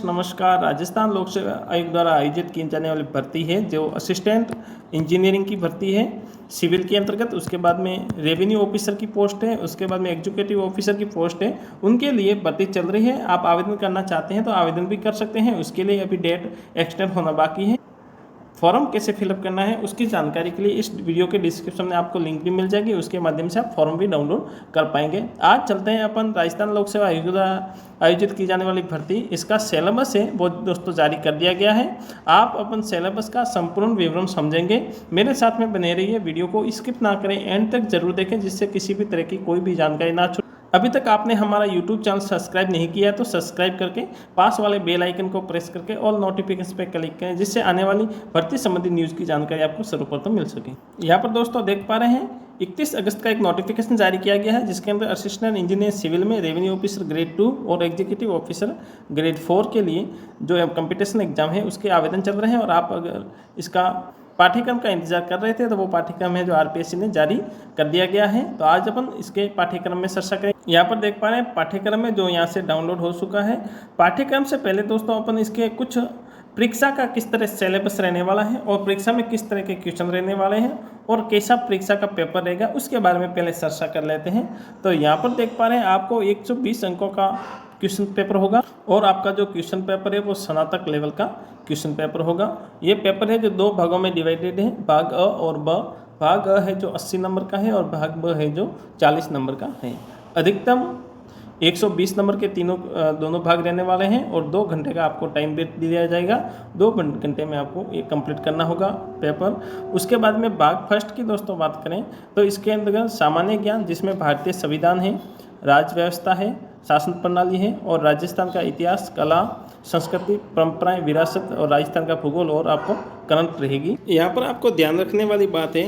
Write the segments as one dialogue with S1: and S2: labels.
S1: नमस्कार। राजस्थान लोक सेवा आयोग द्वारा आयोजित की जाने वाली भर्ती है जो असिस्टेंट इंजीनियरिंग की भर्ती है सिविल के अंतर्गत। उसके बाद में रेवेन्यू ऑफिसर की पोस्ट है, उसके बाद में एग्जीक्यूटिव ऑफिसर की पोस्ट है। उनके लिए भर्ती चल रही है। आप आवेदन करना चाहते हैं तो आवेदन भी कर सकते हैं। उसके लिए अभी डेट एक्सटेंड होना बाकी है। फॉर्म कैसे फिलअप करना है उसकी जानकारी के लिए इस वीडियो के डिस्क्रिप्शन में आपको लिंक भी मिल जाएगी, उसके माध्यम से आप फॉर्म भी डाउनलोड कर पाएंगे। आज चलते हैं अपन राजस्थान लोक सेवा आयोग द्वारा आयोजित की जाने वाली भर्ती। इसका सिलेबस है वो दोस्तों जारी कर दिया गया है। आप अपन सिलेबस का संपूर्ण विवरण समझेंगे। मेरे साथ में बने रहिए, वीडियो को स्किप ना करें, एंड तक जरूर देखें जिससे किसी भी तरह की कोई भी जानकारी ना छूटे। अभी तक आपने हमारा YouTube चैनल सब्सक्राइब नहीं किया तो सब्सक्राइब करके पास वाले बेल आइकन को प्रेस करके ऑल नोटिफिकेशन पे क्लिक करें, जिससे आने वाली भर्ती संबंधी न्यूज़ की जानकारी आपको सर्वप्रथम मिल सके। यहाँ पर दोस्तों देख पा रहे हैं 31 अगस्त का एक नोटिफिकेशन जारी किया गया है, जिसके अंदर असिस्टेंट इंजीनियर सिविल में रेवेन्यू ऑफिसर ग्रेड 2 और एग्जीक्यूटिव ऑफिसर ग्रेड 4 के लिए जो कंपटीशन एग्जाम है उसके आवेदन चल रहे हैं। और आप अगर इसका पाठ्यक्रम का इंतजार कर रहे थे तो वो पाठ्यक्रम है जो आरपीएससी ने जारी कर दिया गया है। तो आज अपन इसके पाठ्यक्रम में चर्चा करें। यहाँ पर देख पा रहे हैं पाठ्यक्रम में जो यहाँ से डाउनलोड हो चुका है। पाठ्यक्रम से पहले दोस्तों अपन इसके कुछ परीक्षा का किस तरह सिलेबस रहने वाला है और परीक्षा में किस तरह के क्वेश्चन रहने वाले हैं और कैसा परीक्षा का पेपर रहेगा उसके बारे में पहले चर्चा कर लेते हैं। तो यहाँ पर देख पा रहे हैं आपको 120 अंकों का क्वेश्चन पेपर होगा और आपका जो क्वेश्चन पेपर है वो स्नातक लेवल का क्वेश्चन पेपर होगा। ये पेपर है जो दो भागों में डिवाइडेड है, भाग अ और ब। भाग अ है जो 80 नंबर का है और भाग ब है जो 40 नंबर का है। अधिकतम 120 नंबर के दोनों भाग रहने वाले हैं और 2 घंटे का आपको टाइम दिया जाएगा। 2 घंटे में आपको ये कंप्लीट करना होगा पेपर। उसके बाद में भाग फर्स्ट की दोस्तों बात करें तो इसके अंतर्गत सामान्य ज्ञान, जिसमें भारतीय संविधान है, राज्य व्यवस्था है, शासन प्रणाली है और राजस्थान का इतिहास, कला, संस्कृति, परंपराएं, विरासत और राजस्थान का भूगोल और आपको करंट रहेगी। यहाँ पर आपको ध्यान रखने वाली बात है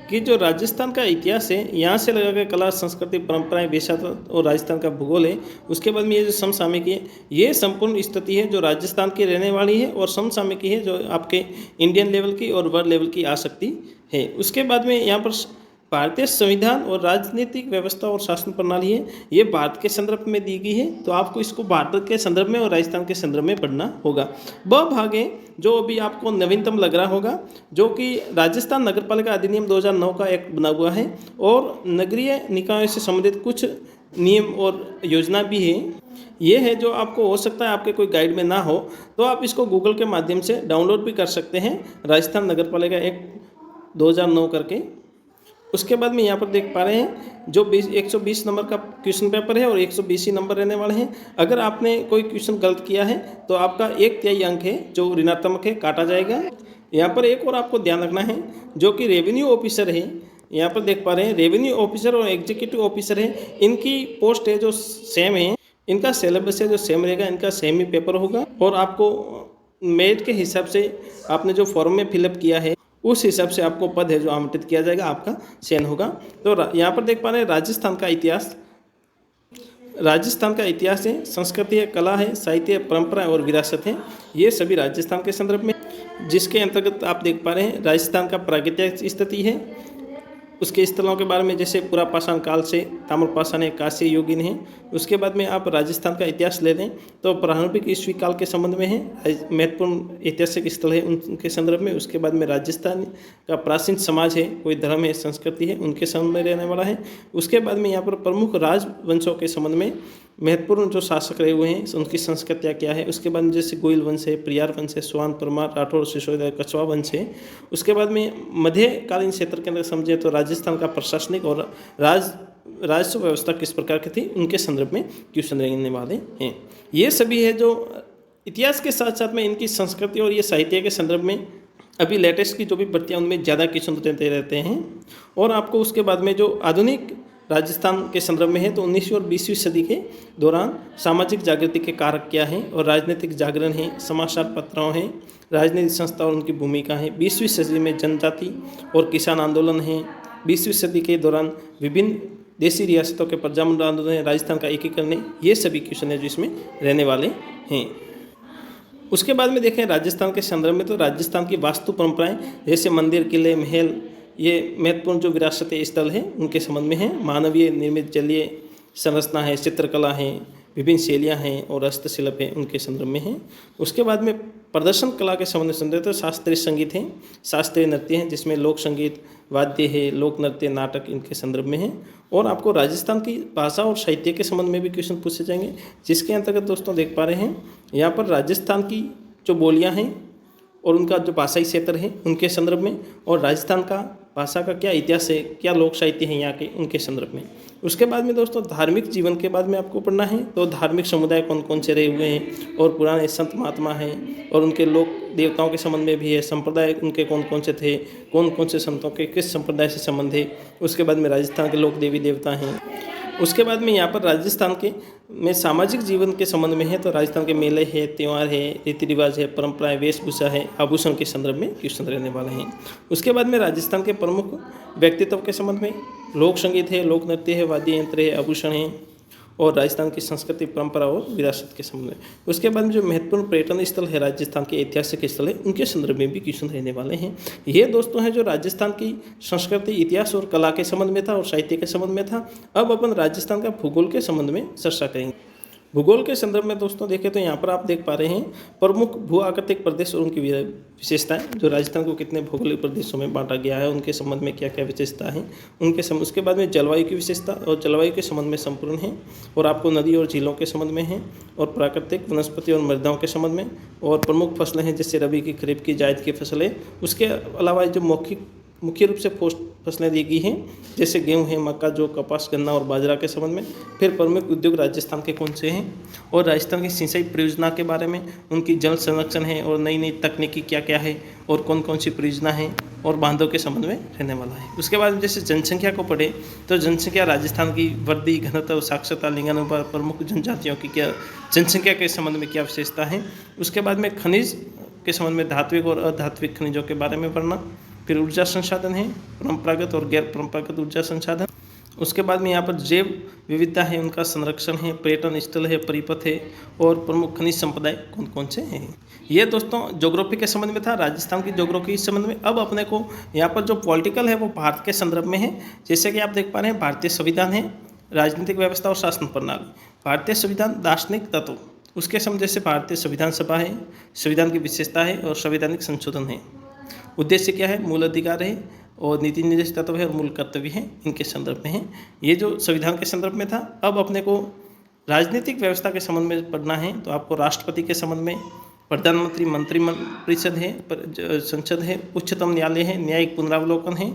S1: कि जो राजस्थान का इतिहास है यहाँ से लगा के कला, संस्कृति, परंपराएं, विरासत और राजस्थान का भूगोल है। उसके बाद में ये जो समसामयिकी है ये संपूर्ण स्थिति है जो राजस्थान की रहने वाली है और समसामयिकी है जो आपके इंडियन लेवल की और वर्ल्ड लेवल की आ सकती है। उसके बाद में यहाँ पर भारतीय संविधान और राजनीतिक व्यवस्था और शासन प्रणाली है, ये भारत के संदर्भ में दी गई है। तो आपको इसको भारत के संदर्भ में और राजस्थान के संदर्भ में पढ़ना होगा। ब भाग है जो अभी आपको नवीनतम लग रहा होगा, जो कि राजस्थान नगरपालिका अधिनियम 2009 का एक्ट बना हुआ है और नगरीय निकायों से संबंधित कुछ नियम और योजना भी है। ये है जो आपको हो सकता है आपके कोई गाइड में ना हो तो आप इसको गूगल के माध्यम से डाउनलोड भी कर सकते हैं, राजस्थान नगरपालिका एक्ट 2009 करके। उसके बाद में यहाँ पर देख पा रहे हैं जो 120 नंबर का क्वेश्चन पेपर है और 120 ही नंबर रहने वाले हैं। अगर आपने कोई क्वेश्चन गलत किया है तो आपका 1/3 अंक है जो ऋणात्मक है, काटा जाएगा। यहाँ पर एक और आपको ध्यान रखना है जो कि रेवेन्यू ऑफिसर है। यहाँ पर देख पा रहे हैं रेवेन्यू ऑफिसर और एग्जीक्यूटिव ऑफिसर है, इनकी पोस्ट है जो सेम है, इनका सिलेबस है जो सेम रहेगा, इनका सेम ही पेपर होगा। और आपको मेरिट के हिसाब से आपने जो फॉर्म में फिलअप किया है उस हिसाब से आपको पद है जो आवंटित किया जाएगा, आपका चयन होगा। तो यहाँ पर देख पा रहे हैं राजस्थान का इतिहास, राजस्थान का इतिहास है, संस्कृति है, कला है, साहित्य, परंपरा और विरासत है, ये सभी राजस्थान के संदर्भ में। जिसके अंतर्गत आप देख पा रहे हैं राजस्थान का प्राकृतिक स्थिति है, उसके स्थलों के बारे में जैसे पुरा पाषाण काल से ताम्रपाषाण है, कांस्य युगीन है। उसके बाद में आप राजस्थान का इतिहास ले लें तो प्रारंभिक ईस्वी काल के संबंध में है, महत्वपूर्ण ऐतिहासिक स्थल है उनके संदर्भ में। उसके बाद में राजस्थान का प्राचीन समाज है, कोई धर्म है, संस्कृति है, उनके संबंध में रहने वाला है। उसके बाद में यहाँ पर प्रमुख राजवंशों के संबंध में महत्वपूर्ण जो शासक रहे हुए हैं उनकी संस्कृतियाँ क्या है। उसके बाद में जैसे गोयल वंश है, प्रियार वंश है, सोहान, परमार, राठौर, सिसोदिया, कछवा वंश है। उसके बाद में मध्यकालीन क्षेत्र के अंदर समझे तो राजस्थान का प्रशासनिक और राजस्व व्यवस्था किस प्रकार की थी उनके संदर्भ में क्वेश्चन रहने वाले हैं। ये सभी है जो इतिहास के साथ साथ में इनकी संस्कृति और ये साहित्य के संदर्भ में अभी लेटेस्ट की जो भी भर्तियाँ उनमें ज़्यादा क्वेश्चन देते रहते हैं। और आपको उसके बाद में जो आधुनिक राजस्थान के संदर्भ में है तो 19वीं और 20वीं सदी के दौरान सामाजिक जागृति के कारक क्या हैं और राजनीतिक जागरण है, समाचार पत्रों हैं, राजनीतिक संस्था और उनकी भूमिका है। 20वीं सदी में जनजाति और किसान आंदोलन हैं। 20वीं सदी के दौरान विभिन्न देशी रियासतों के प्रजामंडल आंदोलन है, राजस्थान का एकीकरण है, ये सभी क्वेश्चन है जो इसमें रहने वाले हैं। उसके बाद में देखें राजस्थान के संदर्भ में तो राजस्थान की वास्तु परंपराएं जैसे मंदिर, किले, महल, ये महत्वपूर्ण जो विरासती स्थल है उनके संबंध में है। मानवीय निर्मित जलीय संरचना है, चित्रकला है, विभिन्न शैलियाँ हैं और हस्तशिल्प हैं उनके संदर्भ में हैं। उसके बाद में प्रदर्शन कला के संबंध में तो शास्त्रीय संगीत है, शास्त्रीय नृत्य हैं जिसमें लोक संगीत, वाद्य है, लोक नृत्य, नाटक इनके संदर्भ में हैं। और आपको राजस्थान की भाषा और साहित्य के संबंध में भी क्वेश्चन पूछे जाएंगे, जिसके अंतर्गत दोस्तों देख पा रहे हैं यहाँ पर राजस्थान की जो बोलियाँ हैं और उनका जो भाषाई क्षेत्र है उनके संदर्भ में, और राजस्थान का भाषा का क्या इतिहास है, क्या लोक साहित्य है यहाँ के, उनके संदर्भ में। उसके बाद में दोस्तों धार्मिक जीवन के बाद में आपको पढ़ना है, तो धार्मिक समुदाय कौन कौन से रहे हुए हैं और पुराने संत महात्मा हैं और उनके लोक देवताओं के संबंध में भी है, संप्रदाय उनके कौन कौन से थे, कौन कौन से संतों के किस संप्रदाय से संबंध है। उसके बाद में राजस्थान के लोक देवी देवता हैं। उसके बाद में यहाँ पर राजस्थान के में सामाजिक जीवन के संबंध में है, तो राजस्थान के मेले है, त्यौहार है, रीति रिवाज है, परंपराएं, वेशभूषा है, आभूषण के संदर्भ में क्वेश्चन रहने वाले हैं। उसके बाद में राजस्थान के प्रमुख व्यक्तित्व के संबंध में लोक संगीत है, लोक नृत्य है, वाद्य यंत्र है, आभूषण है, और राजस्थान की संस्कृति, परंपरा और विरासत के संबंध में। उसके बाद में जो महत्वपूर्ण पर्यटन स्थल है, राजस्थान के ऐतिहासिक स्थल है, उनके संदर्भ में भी क्वेश्चन रहने वाले हैं। ये दोस्तों हैं जो राजस्थान की संस्कृति, इतिहास और कला के संबंध में था और साहित्य के संबंध में था। अब अपन राजस्थान का भूगोल के संबंध में चर्चा करेंगे। भूगोल के संदर्भ में दोस्तों देखें तो यहाँ पर आप देख पा रहे हैं प्रमुख भू आकृतिक प्रदेश और उनकी विशेषताएं, जो राजस्थान को कितने भौगोलिक प्रदेशों में बांटा गया है, उनके संबंध में क्या क्या विशेषता है उनके उसके बाद में जलवायु की विशेषता और जलवायु के संबंध में संपूर्ण है, और आपको नदी और झीलों के संबंध में है, और प्राकृतिक वनस्पति और मृदाओं के संबंध में, और प्रमुख फसलें हैं जैसे रबी की, खरीफ की, जायद की फसलें। उसके अलावा जो मुख्य रूप से फसलें दी गई हैं जैसे गेहूं है, मक्का, जौ, कपास, गन्ना और बाजरा के संबंध में। फिर प्रमुख उद्योग राजस्थान के कौन से हैं, और राजस्थान की सिंचाई परियोजना के बारे में, उनकी जल संरक्षण है और नई नई तकनीकी क्या क्या है और कौन कौन सी परियोजना है, और बांधों के संबंध में रहने वाला है। उसके बाद जैसे जनसंख्या को पढ़े तो जनसंख्या राजस्थान की वृद्धि, घनत्व, साक्षरता, लिंगानुपात, प्रमुख जनजातियों की क्या जनसंख्या के संबंध में क्या विशेषता है। उसके बाद में खनिज के संबंध में धात्विक और अधात्विक खनिजों के बारे में पढ़ना। फिर ऊर्जा संसाधन है, परंपरागत और गैर परंपरागत ऊर्जा संसाधन। उसके बाद में यहाँ पर जैव विविधता है, उनका संरक्षण है, पर्यटन स्थल है, परिपथ है, और प्रमुख खनिज संप्रदाय कौन कौन से हैं। ये दोस्तों ज्योग्राफी के संबंध में था, राजस्थान की ज्योग्राफी के संबंध में। अब अपने को यहाँ पर जो पॉलिटिकल है वो भारत के संदर्भ में है। जैसे कि आप देख पा रहे हैं भारतीय संविधान है, राजनीतिक व्यवस्था और शासन प्रणाली। भारतीय संविधान दार्शनिक तत्व, उसके संबंध जैसे भारतीय संविधान सभा है, संविधान की विशेषता है और संवैधानिक संशोधन है। उद्देश्य क्या है, मूल अधिकार है और नीति निर्देश तत्व है और मूल कर्तव्य है, इनके संदर्भ में है। ये जो संविधान के संदर्भ में था। अब अपने को राजनीतिक व्यवस्था के संबंध में पढ़ना है, तो आपको राष्ट्रपति के संबंध में, प्रधानमंत्री, मंत्रिपरिषद है, संसद है, उच्चतम न्यायालय है, न्यायिक पुनरावलोकन है।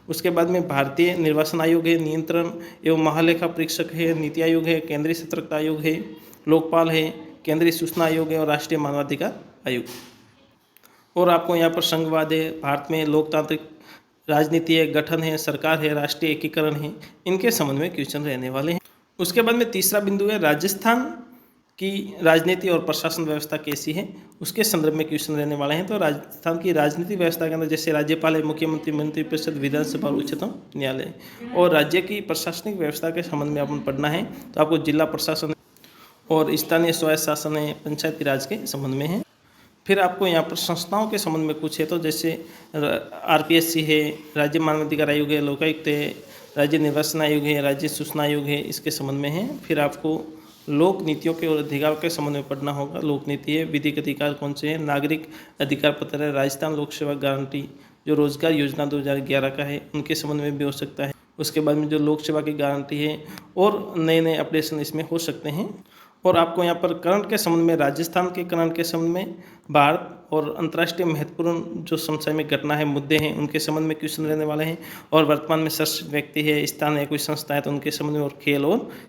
S1: उसके बाद में भारतीय निर्वाचन आयोग है, नियंत्रण एवं महालेखा परीक्षक है, नीति आयोग है, केंद्रीय सतर्कता आयोग है, लोकपाल है, केंद्रीय सूचना आयोग है और राष्ट्रीय मानवाधिकार आयोग। और आपको यहाँ पर संघवाद है, भारत में लोकतांत्रिक राजनीति है, गठन है, सरकार है, राष्ट्रीय एकीकरण है, इनके संबंध में क्वेश्चन रहने वाले हैं। उसके बाद में तीसरा बिंदु है राजस्थान की राजनीति और प्रशासन व्यवस्था कैसी है, उसके संदर्भ में क्वेश्चन रहने वाले हैं। तो राजस्थान की राजनीतिक व्यवस्था के अंदर जैसे राज्यपाल है, मुख्यमंत्री, मंत्रिपरिषद, विधानसभा और उच्चतम न्यायालय। और राज्य की प्रशासनिक व्यवस्था के संबंध में अपन पढ़ना है, तो आपको जिला प्रशासन और स्थानीय स्वायत्त शासन है, पंचायती राज के संबंध में है। फिर आपको यहाँ पर संस्थाओं के संबंध में कुछ है, तो जैसे RPSC है, राज्य मानवाधिकार आयोग है, लोकायुक्त है, राज्य निर्वाचन आयोग है, राज्य सूचना आयोग है, इसके संबंध में है। फिर आपको लोक नीतियों के और अधिकारों के संबंध में पढ़ना होगा। लोक नीति है, विधिक अधिकार कौन से हैं, नागरिक अधिकार पत्र है, राजस्थान लोक सेवा गारंटी जो रोजगार योजना 2011 का है, उनके संबंध में भी हो सकता है। उसके बाद में जो लोक सेवा की गारंटी है और नए नए अपडेशन इसमें हो सकते हैं। और आपको यहाँ पर करंट के संबंध में, राजस्थान के करंट के संबंध में, भारत और अंतर्राष्ट्रीय महत्वपूर्ण जो समसामयिक घटना है, मुद्दे हैं, उनके संबंध में क्वेश्चन रहने वाले हैं। और वर्तमान में शस्त्र व्यक्ति है, स्थान है, कोई संस्था है, तो उनके संबंध में, और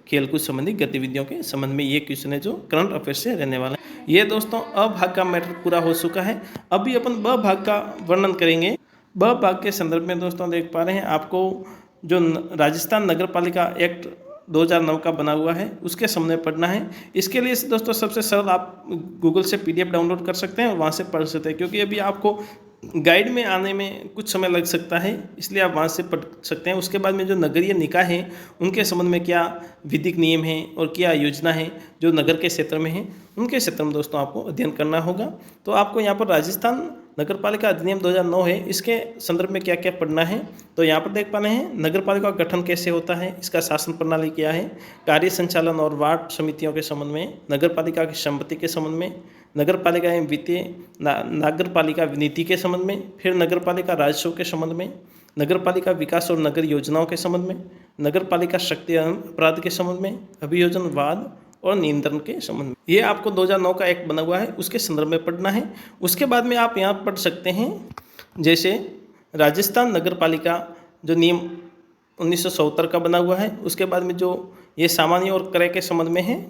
S1: खेलकूद संबंधी गतिविधियों के संबंध में ये क्वेश्चन है जो करंट अफेयर से रहने वाला है। ये दोस्तों अ भाग का मैटर पूरा हो चुका है। अभी अपन ब भाग का वर्णन करेंगे। ब भाग के संदर्भ में दोस्तों देख पा रहे हैं, आपको जो राजस्थान नगर पालिका एक्ट 2009 का बना हुआ है, उसके सामने पढ़ना है। इसके लिए दोस्तों सबसे सरल, आप गूगल से PDF डाउनलोड कर सकते हैं और वहाँ से पढ़ सकते हैं, क्योंकि अभी आपको गाइड में आने में कुछ समय लग सकता है, इसलिए आप वहाँ से पढ़ सकते हैं। उसके बाद में जो नगरीय निकाय हैं उनके संबंध में क्या विधिक नियम है और क्या योजना है जो नगर के क्षेत्र में है, उनके क्षेत्र में दोस्तों आपको अध्ययन करना होगा। तो आपको यहाँ पर राजस्थान नगर पालिका अधिनियम 2009 है, इसके संदर्भ में क्या क्या पढ़ना है तो यहाँ पर देख पा रहे हैं। नगर पालिका का गठन कैसे होता है, इसका शासन प्रणाली क्या है, कार्य संचालन और वार्ड समितियों के संबंध में, नगर पालिका की संपत्ति के संबंध में, नगर पालिका एवं वित्तीय नगर पालिका नीति के संबंध में, फिर नगर पालिका राजस्व के संबंध में, नगर पालिका विकास और नगर योजनाओं के संबंध में, नगर पालिका शक्ति अपराध के संबंध में, अभियोजनवाद और नियंत्रण के संबंध में। ये आपको 2009 का एक्ट बना हुआ है, उसके संदर्भ में पढ़ना है। उसके बाद में आप यहाँ पढ़ सकते हैं जैसे राजस्थान नगर पालिका जो नियम 1970 का बना हुआ है, उसके बाद में जो ये सामान्य और क्रय के संबंध में है,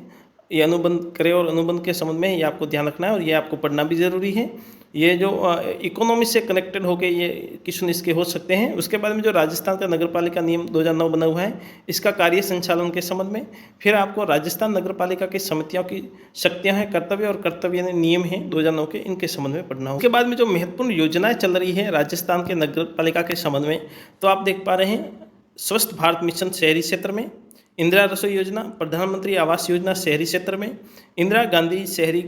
S1: ये अनुबंध क्रय और अनुबंध के संबंध में है, ये आपको ध्यान रखना है और ये आपको पढ़ना भी ज़रूरी है। ये जो इकोनॉमी से कनेक्टेड होकर ये क्वेश्चन इसके हो सकते हैं। उसके बाद में जो राजस्थान का नगर पालिका नियम 2009 बना हुआ है, इसका कार्य संचालन के संबंध में, फिर आपको राजस्थान नगर पालिका की समितियों की शक्तियाँ हैं, कर्तव्य और कर्तव्य नियम हैं 2009 के, इनके संबंध में पढ़ना होगा। उसके बाद में जो महत्वपूर्ण योजनाएँ चल रही है राजस्थान के नगर पालिका के संबंध में, तो आप देख पा रहे हैं स्वच्छ भारत मिशन शहरी क्षेत्र में, इंदिरा रसोई योजना, प्रधानमंत्री आवास योजना शहरी क्षेत्र में, इंदिरा गांधी शहरी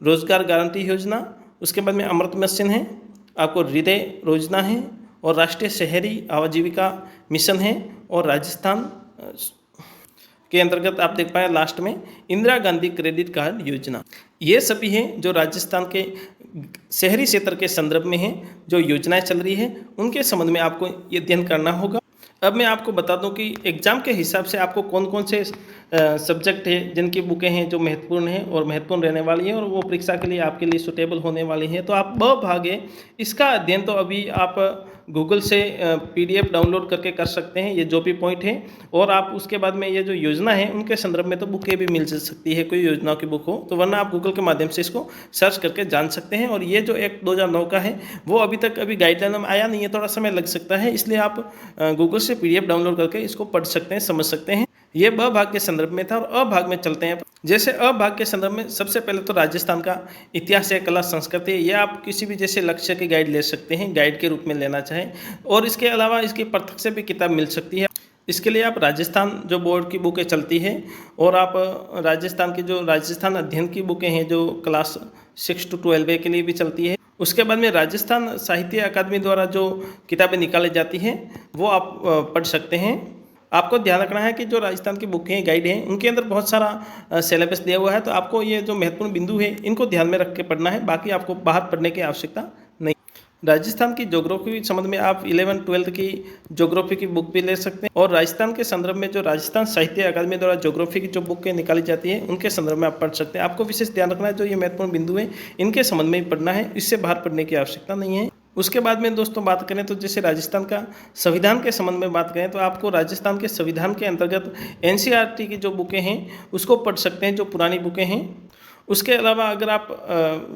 S1: रोजगार गारंटी योजना, उसके बाद में अमृत मिशन है, आपको हृदय योजना है और राष्ट्रीय शहरी आजीविका मिशन है, और राजस्थान के अंतर्गत आप देख पाए लास्ट में इंदिरा गांधी क्रेडिट कार्ड योजना। ये सभी हैं जो राजस्थान के शहरी क्षेत्र के संदर्भ में हैं, जो योजनाएं चल रही है उनके संबंध में आपको ये अध्ययन करना होगा। अब मैं आपको बता दूं कि एग्ज़ाम के हिसाब से आपको कौन कौन से सब्जेक्ट है जिनकी बुकें हैं जो महत्वपूर्ण हैं और महत्वपूर्ण रहने वाली हैं और वो परीक्षा के लिए आपके लिए सुटेबल होने वाली हैं। तो आप भागे इसका अध्ययन तो अभी आप गूगल से PDF डाउनलोड करके कर सकते हैं, ये जो भी पॉइंट है, और आप उसके बाद में ये जो योजना है उनके संदर्भ में तो बुकें भी मिल सकती है, कोई योजनाओं की बुक हो तो, वरना आप गूगल के माध्यम से इसको सर्च करके जान सकते हैं। और ये जो एक्ट 2009 का है वो अभी गाइडलाइन में आया नहीं है, थोड़ा समय लग सकता है, इसलिए आप गूगल से PDF डाउनलोड करके इसको पढ़ सकते हैं, समझ सकते हैं। ये ब भाग के संदर्भ में था और अ भाग में चलते हैं। जैसे अ भाग के संदर्भ में सबसे पहले तो राजस्थान का इतिहास है, कला, संस्कृति, ये आप किसी भी जैसे लक्ष्य की गाइड ले सकते हैं, गाइड के रूप में लेना चाहें, और इसके अलावा इसकी पृथक से भी किताब मिल सकती है। इसके लिए आप राजस्थान जो बोर्ड की बुकें चलती है और आप राजस्थान की जो राजस्थान अध्ययन की बुकें हैं जो क्लास 6 to 12 के लिए भी चलती है। उसके बाद में राजस्थान साहित्य अकादमी द्वारा जो किताबें निकाली जाती हैं वो आप पढ़ सकते हैं। आपको ध्यान रखना है कि जो राजस्थान की बुकें हैं, गाइड हैं, उनके अंदर बहुत सारा सिलेबस दिया हुआ है, तो आपको ये जो महत्वपूर्ण बिंदु है इनको ध्यान में रख के पढ़ना है, बाकी आपको बाहर पढ़ने की आवश्यकता नहीं। राजस्थान की ज्योग्राफी के संबंध में आप 11-12 की ज्योग्राफी की बुक भी ले सकते हैं, और राजस्थान के संदर्भ में जो राजस्थान साहित्य अकादमी द्वारा ज्योग्राफी की जो बुकें निकाली जाती है उनके संदर्भ में आप पढ़ सकते हैं। आपको विशेष ध्यान रखना है जो ये महत्वपूर्ण बिंदु है इनके संबंध में ही पढ़ना है, इससे बाहर पढ़ने की आवश्यकता नहीं है। उसके बाद में दोस्तों बात करें तो जैसे राजस्थान का संविधान के संबंध में बात करें तो आपको राजस्थान के संविधान के अंतर्गत NCERT की जो बुकें हैं उसको पढ़ सकते हैं, जो पुरानी बुकें हैं। उसके अलावा अगर आप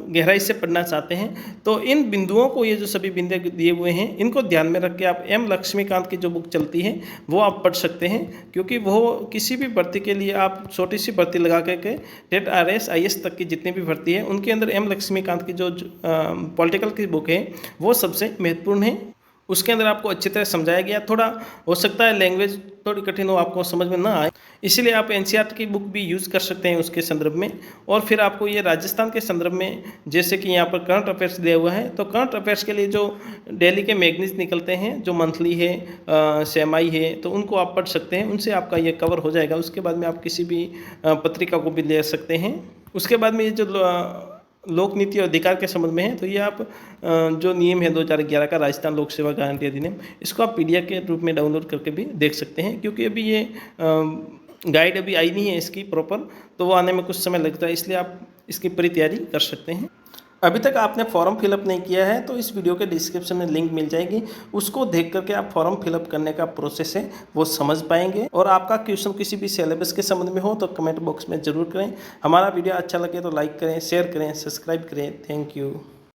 S1: गहराई से पढ़ना चाहते हैं तो इन बिंदुओं को, ये जो सभी बिंदु दिए हुए हैं इनको ध्यान में रख के आप M लक्ष्मीकांत की जो बुक चलती है वो आप पढ़ सकते हैं, क्योंकि वो किसी भी भर्ती के लिए आप छोटी सी भर्ती लगा करके टेट RS IS तक की जितनी भी भर्ती है उनके अंदर M लक्ष्मीकांत की जो पॉलिटिकल की बुक है वो सबसे महत्वपूर्ण है। उसके अंदर आपको अच्छी तरह समझाया गया, थोड़ा हो सकता है लैंग्वेज थोड़ी कठिन हो, आपको समझ में ना आए, इसीलिए आप NCERT की बुक भी यूज़ कर सकते हैं उसके संदर्भ में। और फिर आपको ये राजस्थान के संदर्भ में जैसे कि यहाँ पर करंट अफेयर्स दिया हुआ है, तो करंट अफेयर्स के लिए जो डेली के मैगजीन्स निकलते हैं जो मंथली है, सेमाई है, तो उनको आप पढ़ सकते हैं, उनसे आपका ये कवर हो जाएगा। उसके बाद में आप किसी भी पत्रिका को भी ले सकते हैं। उसके बाद में ये जो लोक नीति और अधिकार के संबंध में है, तो ये आप जो नियम है 2011 का राजस्थान लोक सेवा गारंटी अधिनियम, इसको आप PDF के रूप में डाउनलोड करके भी देख सकते हैं, क्योंकि अभी ये गाइड अभी आई नहीं है इसकी प्रॉपर, तो वो आने में कुछ समय लगता है, इसलिए आप इसकी पूरी तैयारी कर सकते हैं। अभी तक आपने फॉर्म फिलअप नहीं किया है तो इस वीडियो के डिस्क्रिप्शन में लिंक मिल जाएगी, उसको देख करके आप फॉर्म फिलअप करने का प्रोसेस है वो समझ पाएंगे। और आपका क्वेश्चन किसी भी सिलेबस के संबंध में हो तो कमेंट बॉक्स में ज़रूर करें। हमारा वीडियो अच्छा लगे तो लाइक करें, शेयर करें, सब्सक्राइब करें। Thank you.